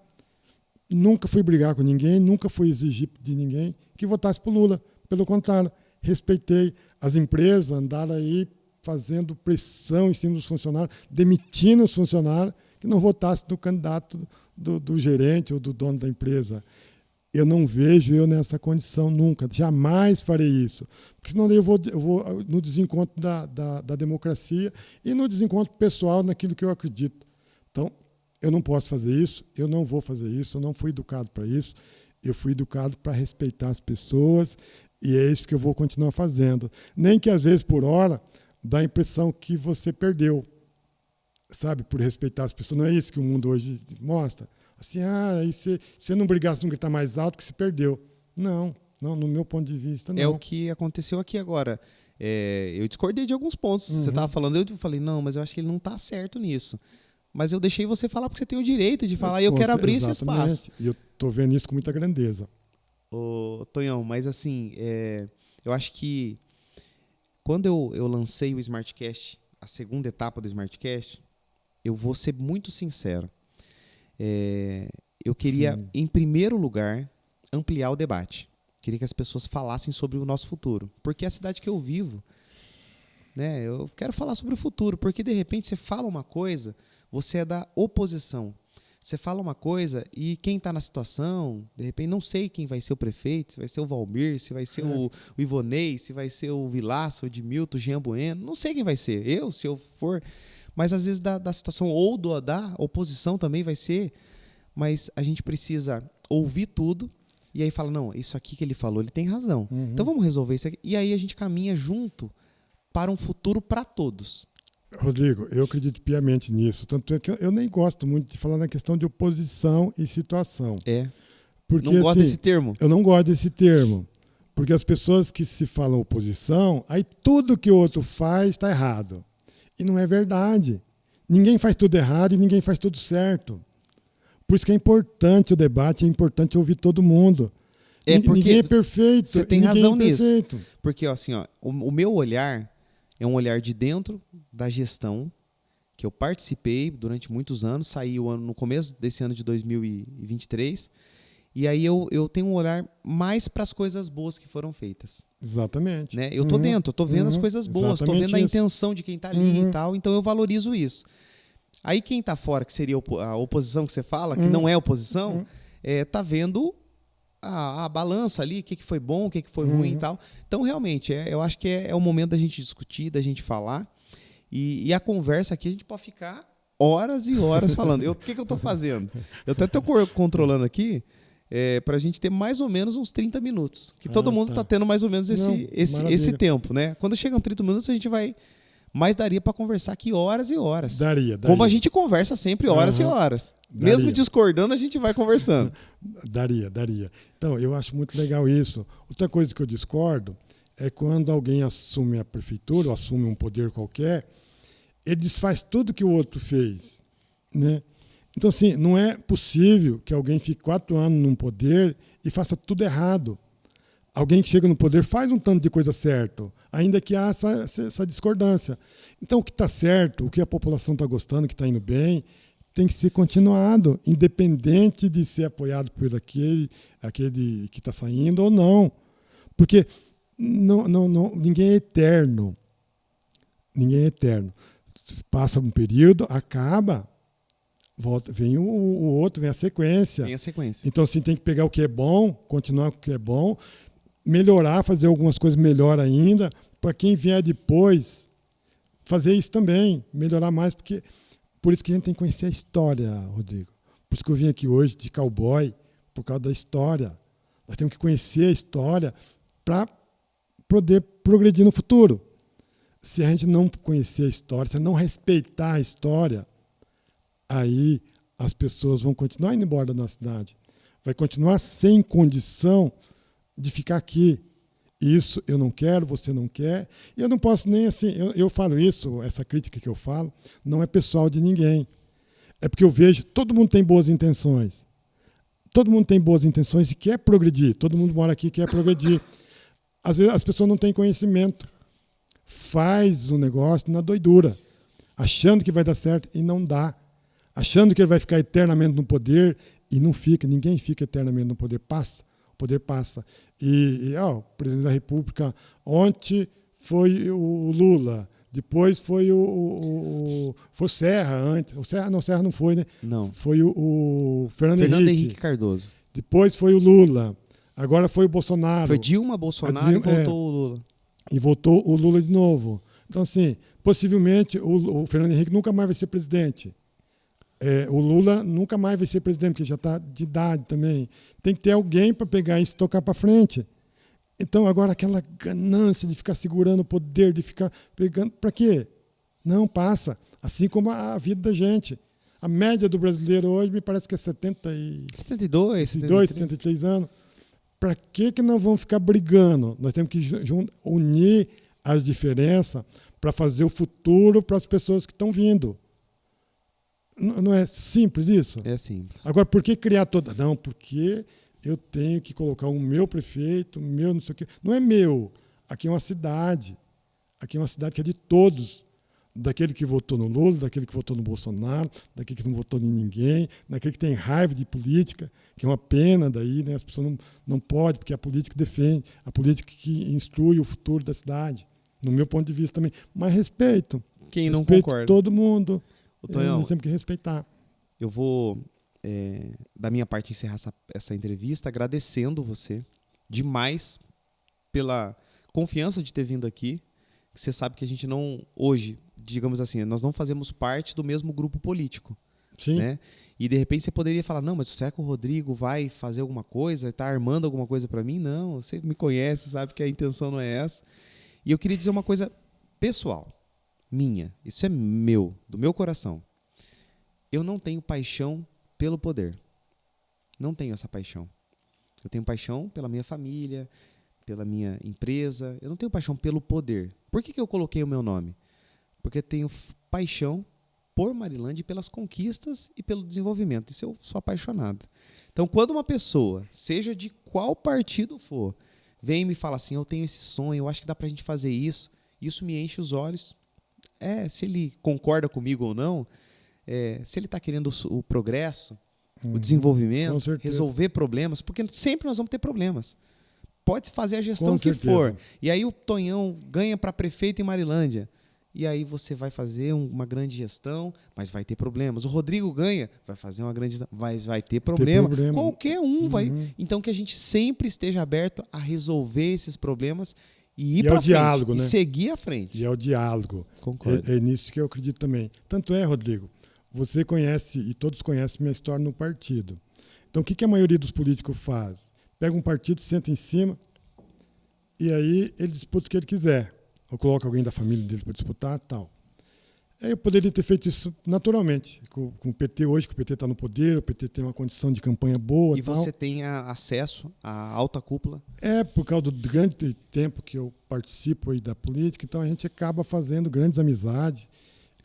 [SPEAKER 2] Nunca fui brigar com ninguém, nunca fui exigir de ninguém que votasse para o Lula. Pelo contrário, respeitei. As empresas andaram aí fazendo pressão em cima dos funcionários, demitindo os funcionários que não votassem no candidato do gerente ou do dono da empresa. Eu não vejo eu nessa condição nunca, jamais farei isso. Porque senão eu vou no desencontro da democracia e no desencontro pessoal naquilo que eu acredito. Então, eu não posso fazer isso, eu não vou fazer isso, eu não fui educado para isso, eu fui educado para respeitar as pessoas e é isso que eu vou continuar fazendo. Nem que às vezes, por hora, dá a impressão que você perdeu, sabe, por respeitar as pessoas. Não é isso que o mundo hoje mostra. Assim, aí você não brigasse, não gritar mais alto, que se perdeu. Não, no meu ponto de vista, não.
[SPEAKER 1] É o que aconteceu aqui agora. Eu discordei de alguns pontos. Você estava falando, eu falei, não, mas eu acho que ele não está certo nisso. Mas eu deixei você falar porque você tem o direito de falar e eu quero abrir esse espaço.
[SPEAKER 2] E eu estou vendo isso com muita grandeza.
[SPEAKER 1] Ô, Tonhão, mas assim, eu acho que quando eu lancei o Smartcast, a segunda etapa do Smartcast, eu vou ser muito sincero. Eu queria, em primeiro lugar, ampliar o debate. Queria que as pessoas falassem sobre o nosso futuro. Porque é a cidade que eu vivo, né, eu quero falar sobre o futuro. Porque, de repente, você fala uma coisa, você é da oposição. Você fala uma coisa e quem está na situação, de repente, não sei quem vai ser o prefeito, se vai ser o Valmir, se vai ser o Ivonei, se vai ser o Vilaça, o Edmilton, o Jean Bueno. Não sei quem vai ser. Se eu for... Mas, às vezes, da situação ou da oposição também vai ser. Mas a gente precisa ouvir tudo e aí fala, não, isso aqui que ele falou, ele tem razão. Então, vamos resolver isso aqui. E aí a gente caminha junto para um futuro para todos.
[SPEAKER 2] Rodrigo, eu acredito piamente nisso. Tanto é que eu nem gosto muito de falar na questão de oposição e situação. Porque,
[SPEAKER 1] não gosto desse termo?
[SPEAKER 2] Eu não gosto desse termo. Porque as pessoas que se falam oposição, aí tudo que o outro faz está errado. E não é verdade. Ninguém faz tudo errado e ninguém faz tudo certo. Por isso que é importante o debate, é importante ouvir todo mundo. Ninguém é perfeito.
[SPEAKER 1] Você tem razão nisso. Porque assim, o meu olhar é um olhar de dentro da gestão, que eu participei durante muitos anos, saí no começo desse ano de 2023, e aí eu tenho um olhar mais para as coisas boas que foram feitas.
[SPEAKER 2] Exatamente.
[SPEAKER 1] Né? Eu estou dentro, estou vendo as coisas boas, estou vendo a intenção de quem está ali e tal, então eu valorizo isso. Aí quem está fora, que seria a oposição que você fala, que não é oposição, está vendo a balança ali, o que foi bom, o que foi ruim e tal. Então, realmente, eu acho que é o momento da gente discutir, da gente falar. E a conversa aqui, a gente pode ficar horas e horas falando. O que eu estou fazendo? Eu até estou controlando aqui para a gente ter mais ou menos uns 30 minutos. Que todo mundo está tendo mais ou menos esse tempo. Né? Quando chegam 30 minutos, a gente vai... Mas daria para conversar aqui horas e horas.
[SPEAKER 2] Daria.
[SPEAKER 1] Como a gente conversa sempre horas e horas. Mesmo discordando, a gente vai conversando.
[SPEAKER 2] Daria. Então, eu acho muito legal isso. Outra coisa que eu discordo é quando alguém assume a prefeitura ou assume um poder qualquer ele desfaz tudo que o outro fez, né? Então, assim, não é possível que alguém fique 4 anos num poder e faça tudo errado. Alguém que chega no poder faz um tanto de coisa certo, ainda que há essa discordância. Então, o que está certo, o que a população está gostando, o que está indo bem, tem que ser continuado, independente de ser apoiado por aquele que está saindo ou não. Porque ninguém é eterno. Ninguém é eterno. Passa um período, acaba, volta, vem o outro, vem a sequência.
[SPEAKER 1] Vem a sequência.
[SPEAKER 2] Então, assim, tem que pegar o que é bom, continuar com o que é bom, melhorar, fazer algumas coisas melhor ainda, para quem vier depois fazer isso também, melhorar mais, porque por isso que a gente tem que conhecer a história, Rodrigo. Por isso que eu vim aqui hoje de cowboy, por causa da história. Nós temos que conhecer a história para poder progredir no futuro. Se a gente não conhecer a história, se não respeitar a história, aí as pessoas vão continuar indo embora da nossa cidade. Vai continuar sem condição de ficar aqui. Isso eu não quero, você não quer. E eu não posso nem assim, eu falo isso, essa crítica que eu falo, não é pessoal de ninguém. É porque eu vejo, todo mundo tem boas intenções. Todo mundo tem boas intenções e quer progredir. Todo mundo mora aqui e quer progredir. Às vezes as pessoas não têm conhecimento. Faz o negócio na doidura, achando que vai dar certo e não dá. Achando que ele vai ficar eternamente no poder e não fica. Ninguém fica eternamente no poder. Passa. O poder passa. O presidente da República, ontem foi o Lula, depois foi o Serra, antes. O Serra não foi, né?
[SPEAKER 1] Não.
[SPEAKER 2] Foi o Fernando
[SPEAKER 1] Henrique Cardoso.
[SPEAKER 2] Depois foi o Lula. Agora foi o Bolsonaro.
[SPEAKER 1] Foi Dilma, Bolsonaro e voltou o Lula.
[SPEAKER 2] E voltou o Lula de novo. Então, assim, possivelmente o Fernando Henrique nunca mais vai ser presidente. O Lula nunca mais vai ser presidente, porque já está de idade também. Tem que ter alguém para pegar isso e tocar para frente. Então, agora, aquela ganância de ficar segurando o poder, de ficar pegando. Para quê? Não, passa. Assim como a vida da gente. A média do brasileiro hoje me parece que é
[SPEAKER 1] 72,
[SPEAKER 2] 73 anos. Para que nós vamos ficar brigando? Nós temos que unir as diferenças para fazer o futuro para as pessoas que estão vindo. Não é simples isso?
[SPEAKER 1] É simples.
[SPEAKER 2] Agora, por que criar toda? Não, porque eu tenho que colocar o meu prefeito, meu não sei o quê. Não é meu. Aqui é uma cidade. Aqui é uma cidade que é de todos. Daquele que votou no Lula, daquele que votou no Bolsonaro, daquele que não votou em ninguém, daquele que tem raiva de política, que é uma pena daí, né? As pessoas não podem, porque é a política defende, a política que instrui o futuro da cidade, no meu ponto de vista também. Mas respeito.
[SPEAKER 1] Quem não
[SPEAKER 2] respeito
[SPEAKER 1] concorda?
[SPEAKER 2] Todo mundo.
[SPEAKER 1] Tonhão,
[SPEAKER 2] nós temos que respeitar.
[SPEAKER 1] Eu vou, da minha parte, encerrar essa entrevista agradecendo você demais pela confiança de ter vindo aqui. Você sabe que a gente não, hoje, digamos assim, nós não fazemos parte do mesmo grupo político.
[SPEAKER 2] Sim.
[SPEAKER 1] Né? E de repente você poderia falar, não, mas será que o Rodrigo vai fazer alguma coisa, está armando alguma coisa para mim? Não, você me conhece, sabe que a intenção não é essa. E eu queria dizer uma coisa pessoal, minha, isso é meu, do meu coração. Eu não tenho paixão pelo poder. Não tenho essa paixão. Eu tenho paixão pela minha família, pela minha empresa. Eu não tenho paixão pelo poder. Por que eu coloquei o meu nome? Porque eu tenho paixão por Marilândia e pelas conquistas e pelo desenvolvimento. Isso eu sou apaixonado. Então, quando uma pessoa, seja de qual partido for, vem e me fala assim, eu tenho esse sonho, eu acho que dá pra gente fazer isso, isso me enche os olhos. Se ele concorda comigo ou não, se ele está querendo o progresso, o desenvolvimento, resolver problemas, porque sempre nós vamos ter problemas. Pode fazer a gestão que for. E aí o Tonhão ganha para prefeito em Marilândia. E aí você vai fazer uma grande gestão, mas vai ter problemas. O Rodrigo ganha, vai fazer uma grande gestão, mas vai ter problema. Qualquer um vai. Então que a gente sempre esteja aberto a resolver esses problemas e ir para frente.
[SPEAKER 2] Diálogo, né?
[SPEAKER 1] E seguir à frente.
[SPEAKER 2] E é o diálogo.
[SPEAKER 1] Concordo.
[SPEAKER 2] É nisso que eu acredito também. Tanto é, Rodrigo, você conhece, e todos conhecem minha história no partido. Então o que a maioria dos políticos faz? Pega um partido, senta em cima, e aí ele disputa o que ele quiser. Ou coloca alguém da família dele para disputar e tal. Aí eu poderia ter feito isso naturalmente. Com o PT hoje, que o PT está no poder, o PT tem uma condição de campanha boa.
[SPEAKER 1] E você tem acesso à alta cúpula?
[SPEAKER 2] Por causa do grande tempo que eu participo aí da política, então a gente acaba fazendo grandes amizades.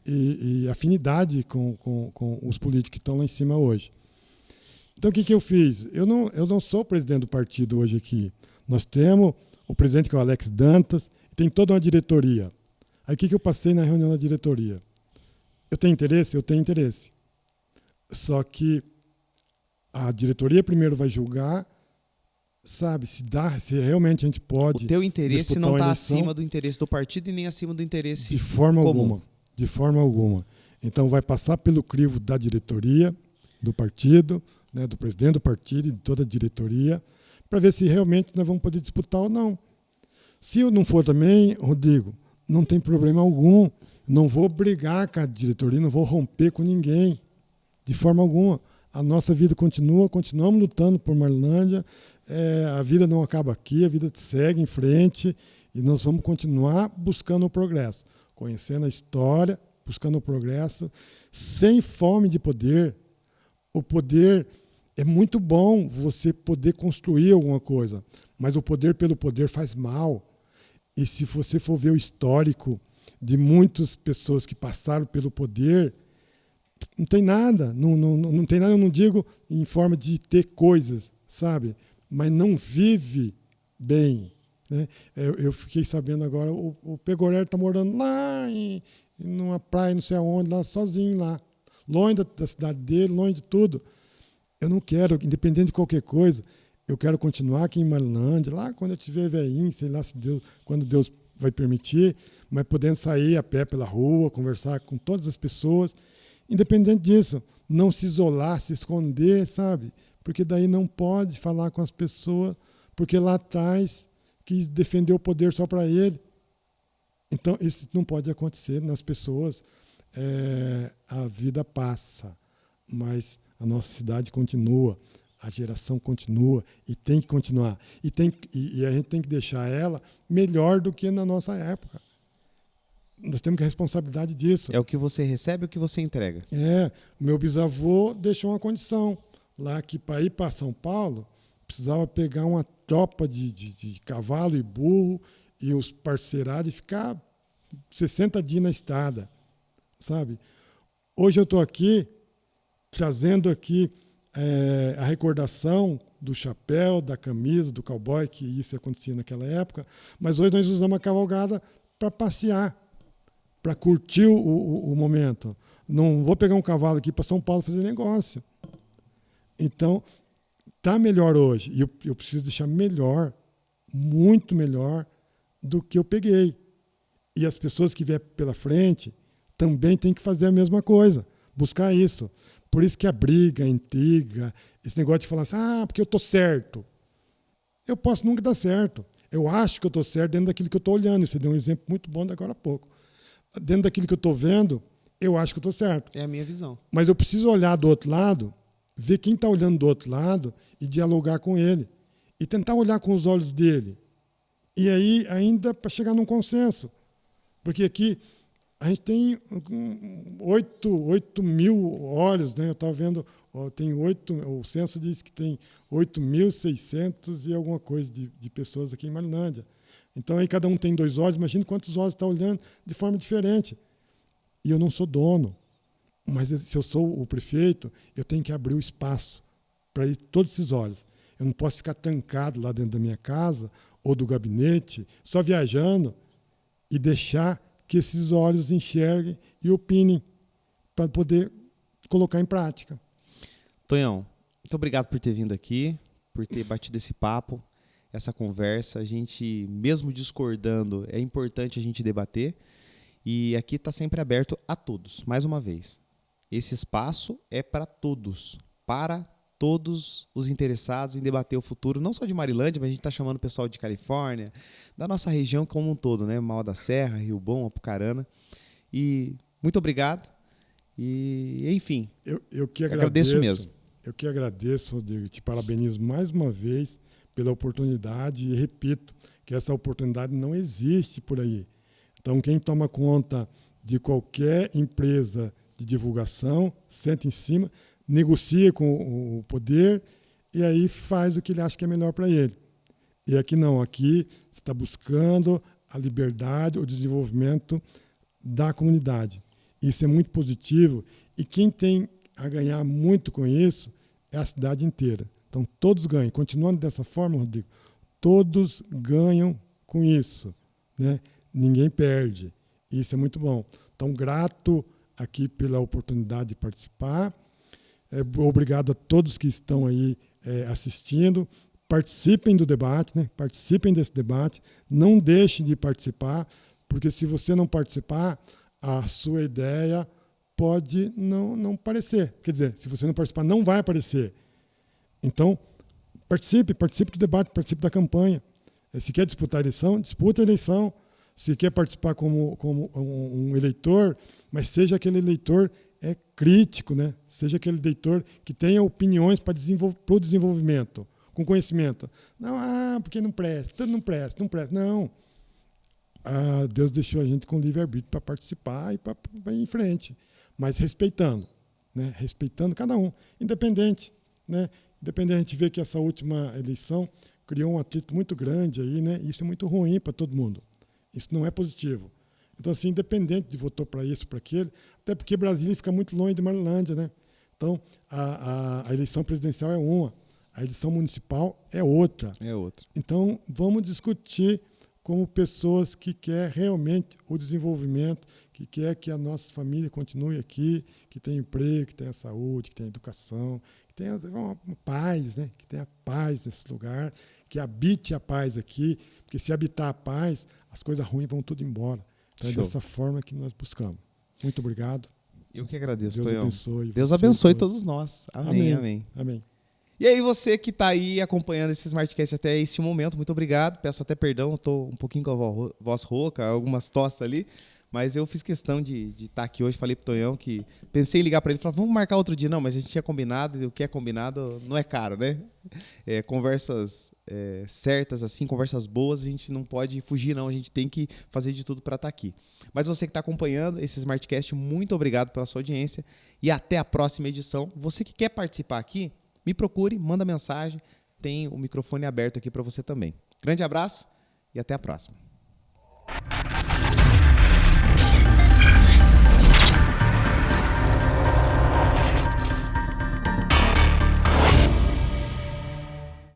[SPEAKER 2] e afinidade com os políticos que estão lá em cima hoje. Então, o que eu fiz? Eu não sou o presidente do partido hoje aqui. Nós temos o presidente, que é o Alex Dantas, e tem toda uma diretoria. Aí, o que eu passei na reunião da diretoria? Eu tenho interesse? Eu tenho interesse. Só que a diretoria primeiro vai julgar, sabe, se realmente a gente pode.
[SPEAKER 1] O teu interesse não está acima do interesse do partido e nem acima do interesse
[SPEAKER 2] de forma
[SPEAKER 1] comum.
[SPEAKER 2] Alguma. De forma alguma. Então, vai passar pelo crivo da diretoria, do partido, né, do presidente do partido e de toda a diretoria, para ver se realmente nós vamos poder disputar ou não. Se eu não for também, Rodrigo, não tem problema algum. Não vou brigar com a diretoria, não vou romper com ninguém, de forma alguma. A nossa vida continua, continuamos lutando por Marilândia, a vida não acaba aqui, a vida segue em frente e nós vamos continuar buscando o progresso, conhecendo a história, buscando o progresso, sem fome de poder. O poder é muito bom você poder construir alguma coisa, mas o poder pelo poder faz mal. E se você for ver o histórico de muitas pessoas que passaram pelo poder, não tem nada, não tem nada, eu não digo em forma de ter coisas, sabe? Mas não vive bem. Né? Eu fiquei sabendo agora, o Pegoraro está morando lá numa praia, não sei aonde, lá sozinho, lá, longe da cidade dele, longe de tudo. Eu não quero, independente de qualquer coisa, eu quero continuar aqui em Marilândia, lá quando eu tiver velhinho, sei lá se quando Deus vai permitir, mas podendo sair a pé pela rua, conversar com todas as pessoas, independente disso, não se isolar, se esconder, sabe? Porque daí não pode falar com as pessoas, porque lá atrás quis defender o poder só para ele. Então, isso não pode acontecer nas pessoas. A vida passa, mas a nossa cidade continua, a geração continua e tem que continuar. E a gente tem que deixar ela melhor do que na nossa época. Nós temos que a responsabilidade disso.
[SPEAKER 1] É o que você recebe, o que você entrega.
[SPEAKER 2] O meu bisavô deixou uma condição lá que para ir para São Paulo precisava pegar uma tropa de cavalo e burro e os parceirados e ficar 60 dias na estrada, sabe? Hoje eu estou aqui trazendo aqui a recordação do chapéu, da camisa, do cowboy, que isso acontecia naquela época, mas hoje nós usamos a cavalgada para passear, para curtir o momento. Não vou pegar um cavalo aqui para São Paulo fazer negócio. Então, está melhor hoje. E eu preciso deixar melhor, muito melhor do que eu peguei. E as pessoas que vierem pela frente também têm que fazer a mesma coisa, buscar isso. Por isso que a briga, a intriga, esse negócio de falar assim, porque eu estou certo. Eu posso nunca dar certo. Eu acho que eu estou certo dentro daquilo que eu estou olhando. Você deu um exemplo muito bom de agora há pouco. Dentro daquilo que eu estou vendo, eu acho que eu estou certo.
[SPEAKER 1] É a minha visão.
[SPEAKER 2] Mas eu preciso olhar do outro lado, ver quem está olhando do outro lado e dialogar com ele. E tentar olhar com os olhos dele. E aí, ainda para chegar num consenso. Porque aqui a gente tem 8 mil olhos, né? Eu estava vendo, o censo diz que tem 8.600 e alguma coisa de pessoas aqui em Marilândia. Então, aí cada um tem 2 olhos, imagina quantos olhos está olhando de forma diferente. E eu não sou dono, mas se eu sou o prefeito, eu tenho que abrir o espaço para ir todos esses olhos. Eu não posso ficar trancado lá dentro da minha casa ou do gabinete, só viajando e deixar que esses olhos enxerguem e opinem para poder colocar em prática.
[SPEAKER 1] Tonhão, muito obrigado por ter vindo aqui, por ter batido esse papo, essa conversa. A gente, mesmo discordando, é importante a gente debater. E aqui está sempre aberto a todos, mais uma vez. Esse espaço é para todos os interessados em debater o futuro, não só de Marilândia, mas a gente está chamando o pessoal de Califórnia, da nossa região como um todo, né? Mauá da Serra, Rio Bom, Apucarana. E muito obrigado. E, enfim,
[SPEAKER 2] eu que
[SPEAKER 1] agradeço mesmo.
[SPEAKER 2] Eu que agradeço, Rodrigo, te parabenizo mais uma vez pela oportunidade e repito que essa oportunidade não existe por aí. Então, quem toma conta de qualquer empresa de divulgação, senta em cima, negocia com o poder e aí faz o que ele acha que é melhor para ele. E aqui não, aqui você está buscando a liberdade, o desenvolvimento da comunidade. Isso é muito positivo. E quem tem a ganhar muito com isso é a cidade inteira. Então, todos ganham. Continuando dessa forma, Rodrigo, todos ganham com isso, né? Ninguém perde. Isso é muito bom. Então, grato aqui pela oportunidade de participar. Obrigado a todos que estão aí assistindo. Participem do debate, né? Participem desse debate. Não deixem de participar, porque se você não participar, a sua ideia pode não aparecer. Quer dizer, se você não participar, não vai aparecer. Então, participe do debate, participe da campanha. Se quer disputar a eleição, disputa a eleição. Se quer participar como um eleitor, mas seja aquele eleitor crítico, né? Seja aquele eleitor que tenha opiniões para o desenvolvimento, com conhecimento. Não, porque não presta, tudo não presta. Não. Deus deixou a gente com livre-arbítrio para participar e para ir em frente, mas respeitando, né? Respeitando cada um, independente, né? Independente, a gente vê que essa última eleição criou um atrito muito grande aí, né? Isso é muito ruim para todo mundo. Isso não é positivo. Então, assim, independente de votar para isso, para aquele, até porque Brasília fica muito longe de Marilândia, né? Então, a eleição presidencial é uma, a eleição municipal é outra.
[SPEAKER 1] É outra.
[SPEAKER 2] Então, vamos discutir como pessoas que querem realmente o desenvolvimento, que quer que a nossa família continue aqui, que tenha emprego, que tenha saúde, que tenha educação, que tenha uma paz, né? Que tenha paz nesse lugar, que habite a paz aqui, porque se habitar a paz, as coisas ruins vão tudo embora. Então é dessa forma que nós buscamos. Muito obrigado.
[SPEAKER 1] Eu que agradeço,
[SPEAKER 2] Deus
[SPEAKER 1] Tonhão.
[SPEAKER 2] abençoe.
[SPEAKER 1] Deus abençoe todos nós. Amém. E aí você que está aí acompanhando esse Smartcast até esse momento, muito obrigado. Peço até perdão, estou um pouquinho com a voz rouca, algumas tossas ali, mas eu fiz questão de estar aqui hoje. Falei para o Tonhão que pensei em ligar para ele e falar, vamos marcar outro dia. Não, mas a gente tinha combinado e o que é combinado não é caro, né? Conversas certas, assim, conversas boas, a gente não pode fugir, não. A gente tem que fazer de tudo para estar aqui. Mas você que está acompanhando esse Smartcast, muito obrigado pela sua audiência e até a próxima edição. Você que quer participar aqui, me procure, manda mensagem, tem o microfone aberto aqui para você também. Grande abraço e até a próxima.